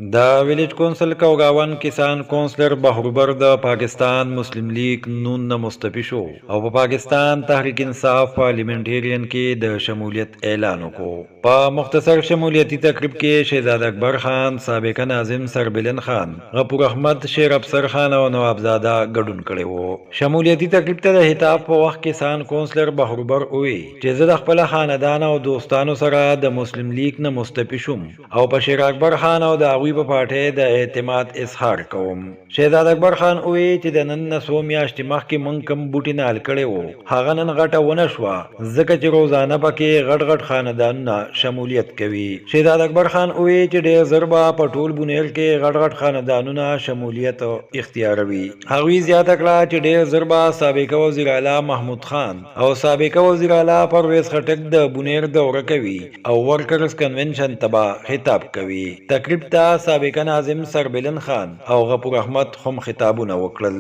د ویلیج کونسل کوګاون کسان کونسلر بهروبر د پاکستان مسلم لیگ نون نه مستعفی شو او په پاکستان تحریک انصاف پارلیمنټیرین کې د شمولیت اعلان وکړ. په مختصر شمولیتی تقریب کې شهزاد اکبر خان، سابق ناظم سربلن خان، غفور احمد، شیر افسر خان او نوابزاده ګډون کړي وو. شمولیتی تقریب ته د خطاب په وخت کسان کونسلر بهروبر ووی چې زه د خپل خاندان او دوستانو سره د مسلم لیگ نه مستعفی شوم او په شیر اکبر خان او د په پارټۍ د اعتماد اظهار کوم. شهزاد اکبر خان وی چې د نن نه څو میاشتې مخکې مونږ کوم بوټي نال کړی وو هغه نن غټه ونه شوه ځکه چې روزانه پکې غټ غټ خاندانونه شمولیت کوي. شهزاد اکبر خان وی چې ډېر ژر به په ټول بونیر کې غټ غټ خاندانونه شمولیت اختیاروي. هغوی زیاته کړه چې ډېر ژر به سابق وزیر اعلی محمود خان او سابق وزیر اعلی پرویز خټک د بونیر دوره کوي او ورکرز کنونشن ته به خطاب کوي. تقریب ته سابق ناظم سربلن خان او غفور احمد هم خطابونه وکړل.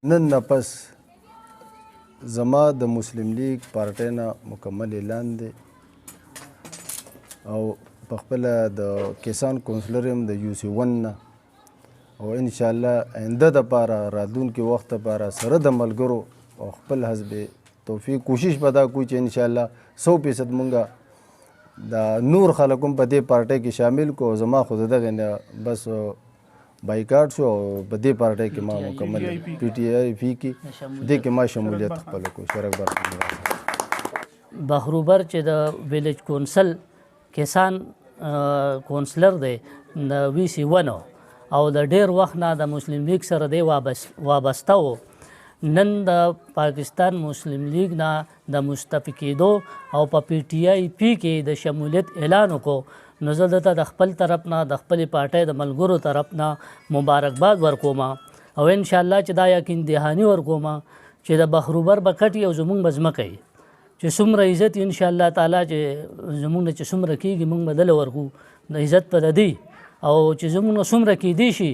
نن نه پس زما د مسلم لیگ پارټۍ نه مکمل اعلان دی او په خپله د کسان کونسلر یم د UC1 نه او انشاءالله آینده دپاره راتلونکي وخت دپاره سره د ملګرو او خپل حزب توفیق کوشش به دا کوو چې انشاءالله 100% مونږ د نور خلک هم په دې پارټۍ کې شامل کو. زما خو د دغې نه بس بایکاټ شو او په دې پارټۍ کې ما مکمل PTI کې دې کې ما شمولیت خپل کو. شیر اکبر بهروبر چې د ویلیج کونسل کسان کونسلر دی د VC1 او د ډېر وخت نه د مسلم لیگ سره دی وابسته و. نن د پاکستان مسلم لیگ نه د مستعفی کېدو او په PTI کې د شمولیت اعلان وکړو نو زه دته د خپل طرف نه د خپلې پارټۍ د ملګرو طرف نه مبارکباد ورکوم او انشاءالله چې دا یقین دهاني ورکوم چې د بهروبر به کټي او زمونږ به ځمکه وي چې څومره عزت انشاءالله تعالی چې زمونږ نه چې څومره کېږي مونږ به دله ورکو د عزت په د دی او چې زمونږ نه څومره کېدی شي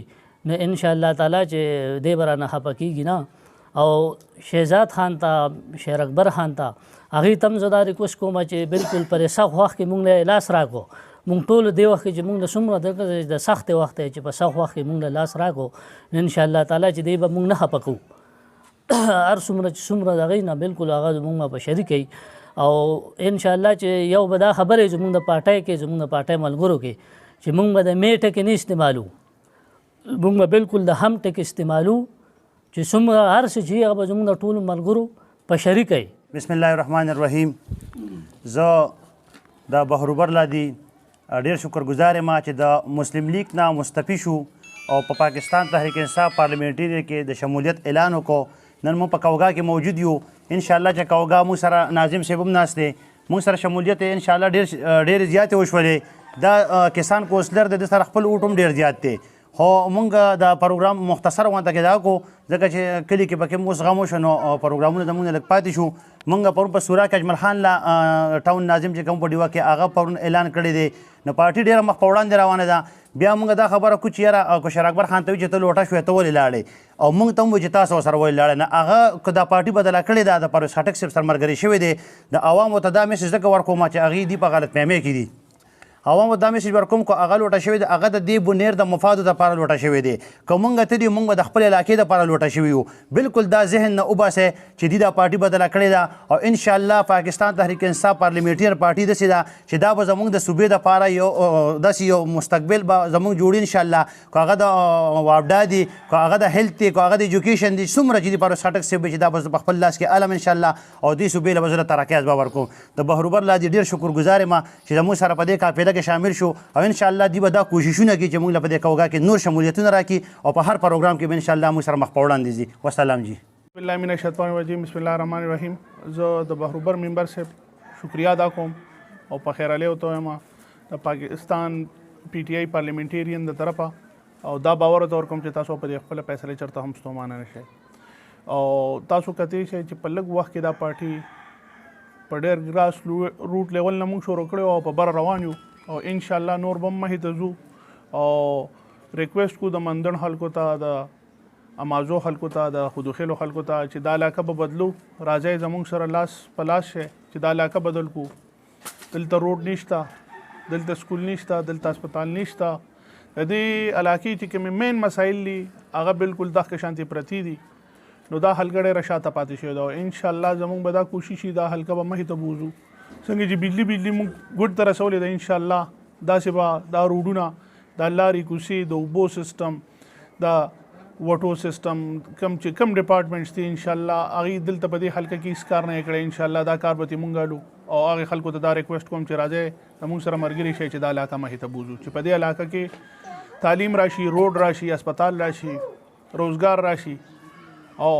نو انشاءالله تعالی چې دی به رانه خفه کېږي نه. او شهزاد خان ته شیر اکبر خان ته هغې ته هم زه دا ریکوست کوم چې بلکل پر سخت وخت کې مونږ له لاس راکړو. مونږ ټول دې وخت کې چې مونږ له څومره د سخت وخت چې په سخت وخت کې مونږ له لاس راکړو انشاءالله تعالی چې دی به مونږ نه خفه کوو هر څومره چې څومره د هغې نه بلکل هغه زمونږ په شریک کوي او انشاءالله چې یو به دا خبرې زمونږ د پارټۍ کې زمونږ د پارټۍ ملګرو کې چې مونږ به د مې ټکې نه استعمالو مونږ به بلکل د هم ټکې استعمالو چې څومره هر څه چې هغه به زموږ د ټولو ملګرو په شریک وي. بسم الله الرحمن الرحیم. زه د بهروبر لادي ډېر شکرګزار یم چې د مسلم لیگ نه مستعفی شو او په پاکستان تحریک انصاف پارلیمنټري کې د شمولیت اعلان وکړو. نن مو په کوګا کې موجود یو انشاءالله چې کوګا مو سره ناظم صاحب هم ناست دی مو سره شمولیت انشاءالله ډېرې زیاتې وشولې. دا کسان کونسلر د سره خپل اوټ هم ډېر زیات دی خو مونږ د پروګرام مختصر غونډه کې دا کو ځکه چې کلي کې پکې اوس غم وشو نو پروګرامونه زموږ لږ پاتې شو. مونږ پرون په سورا کې اجمل خان لا ټاون ناظم چې کوم په ډیوه کې هغه پرون اعلان کړی دی نو پارټي ډېره مخ په وړاندې روانه ده. بیا مونږ دا خبره کوو چې یاره شیر اکبر خان ته وایي چې ته لوټه شوې ته ولې لاړې او مونږ ته هم وایي چې تاسو ورسره ولې لاړې نه هغه که دا پارټي بدله کړې ده د پرویز خټک صاحب سره ملګري شوی دی د عوامو ته دا میسج ځکه ورکوم چې هغې دي په غلط فهمۍ کې دي عوامو دا میسج ورکوم که هغه لوټه شوی دی هغه د دې بنیر د مفادو دپاره لوټه شوی دی که مونږ ته دي مونږ به د خپل علاقې دپاره لوټه شوي یو. بلکل دا ذهن نه وباسئ چې دي دا پارټي بدله کړې ده او انشاءالله پاکستان تحریک انصاف پارلیمنټیر پارټي داسې ده چې دا به زموږ د صوبې دپاره یو داسې یو مستقبل به زموږ جوړي انشاءالله که هغه د واپډا دي که هغه د هیلث دی که هغه د ایجوکیشن دي څومره چې دي پرویز خټک صاحب چې دا به په خپل لاس کې علم انشاءالله او دې صوبې له به زه ترقۍ اسباب ورکوم. د بهروبر لادي ډېر شکرګزار یم چې زموږ سره په دې قافله کې شامل شو او انشاءالله دی به دا کوششونه کوي چې موږ له په دې کوګا کې نور شمولیتونه راکړي او په هر پروګرام کې به انشاءالله موږ سره مخ په وړاندې ځي. والسلام جی. بسم الله من الشیطان الرجیم. بسم الله الرحمن الرحیم. زه د بهروبر ممبر صاحب شکریا ادا کوم او په خیر علی وته یم د پاکستان PTI پارلیمنټیرین د طرفه او دا باور ورته ورکوم چې تاسو په دې خپله فیصلې چېرته هم ستومانه نه شئ او تاسو کتلی شئ چې په لږ وخت کې دا پارټي په ډېر ګراس روټ لیول نه موږ شروع کړی او په بره روان یو او انشاءالله نور به هم مخې ته ځو او ریکویسټ کو د مندړ خلکو ته د امازو خلکو ته د خودوخیلو خلکو ته چې دا علاقه به بدلو راځئ زموږ سره لاس په لاس شئ چې دا علاقه بدل کو. دلته روډ نشته دلته سکول نشته دلته هسپتال نشته د دې علاقې چې کوم مین مسایل دي هغه بالکل دغه شانتي پرتی دي نو دا حلقه را شاته پاتې شوی دا ان شاء الله زمونږ به دا کوشش دا حلقه به مخې ته بوزو څنګه چې بجلی مونږ ګډ ته رسولې ده ان شاء الله داسې به دا روډونه دا لارې کوڅې د اوبو سیستم دا وټو سیستم کم ډپارټمنټس دي ان شاء الله هغې دلته په دې حلقه کې هېڅ کار نه کړی ان شاء الله دا کار به ترې مونږ ګالو او هغې خلکو ته دا ریکویسټ کوم چې راځئ زمونږ سره ملګري شئ چې دا علاقه مخې ته بوزو چې په دې علاقه کې تعلیم راشي روډ راشي اسپتال راشي روزګار راشي او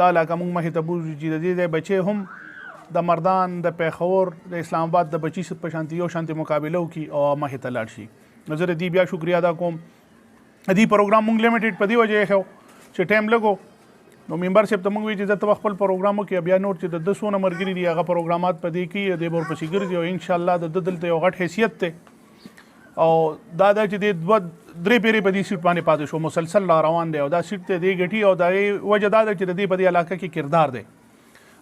دا علاقه مونږ مخې ته بوزو چې د دې ځای بچې هم د مردان د پیښور د اسلام آباد د بچي په شانتي یو شانتي مقابله وکړي او مخې ته لاړ شي نو زه د دې بیا شکریا ادا کوم دې پروګرام مونږ لیمیټډ په دې وجه یې ښو چې ټایم لګو نو ممبر صاحب ته مونږ وایي چې زه ته خپل پروګرام وکړي بیا نور چې د 200 ملګري دي هغه پروګرامات په دې کې د ورپسې ګرځي او انشاءالله د دلته یو غټ حیثیت دی او دا چې د درې پیرې په دې سیټ باندې پاتې شو مسلسل را روان دی او دا سیټ ته دی ګټي او دا وجه دا ده چې د دې په دې علاقه کې کردار دی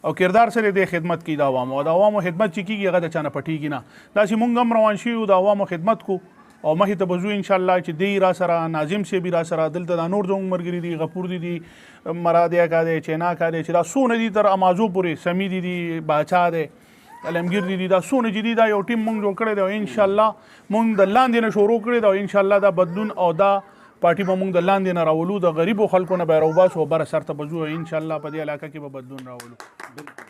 او کردار سره د خدمت کوي د عوامو او د عوامو خدمت چې کیږي هغه د چانه پټیږي نه داسې مونږ هم روان شو د عوامو خدمت کو او مخې ته بزو ان شاء الله چې دی را سره ناظم سی بي را سره دلته د نور زموږ مرګري دي غفور دي مرادیا کا دي چینا کا دي چې دا سونه دي تر امازو پورې سمی دي باچا دي علمگیر دي دا سونه جدي دا یو ټیم مونږ جوړ کړی دی ان شاء الله مونږ د لاندې نه شروع کړی دی ان شاء الله دا بدلون او دا پارټي به مونږ د لاندې نه راولو د غریبو خلکو نه به راوباسو او بر سر ته بزو ان شاء الله په دې علاقه کې به بدلون راولو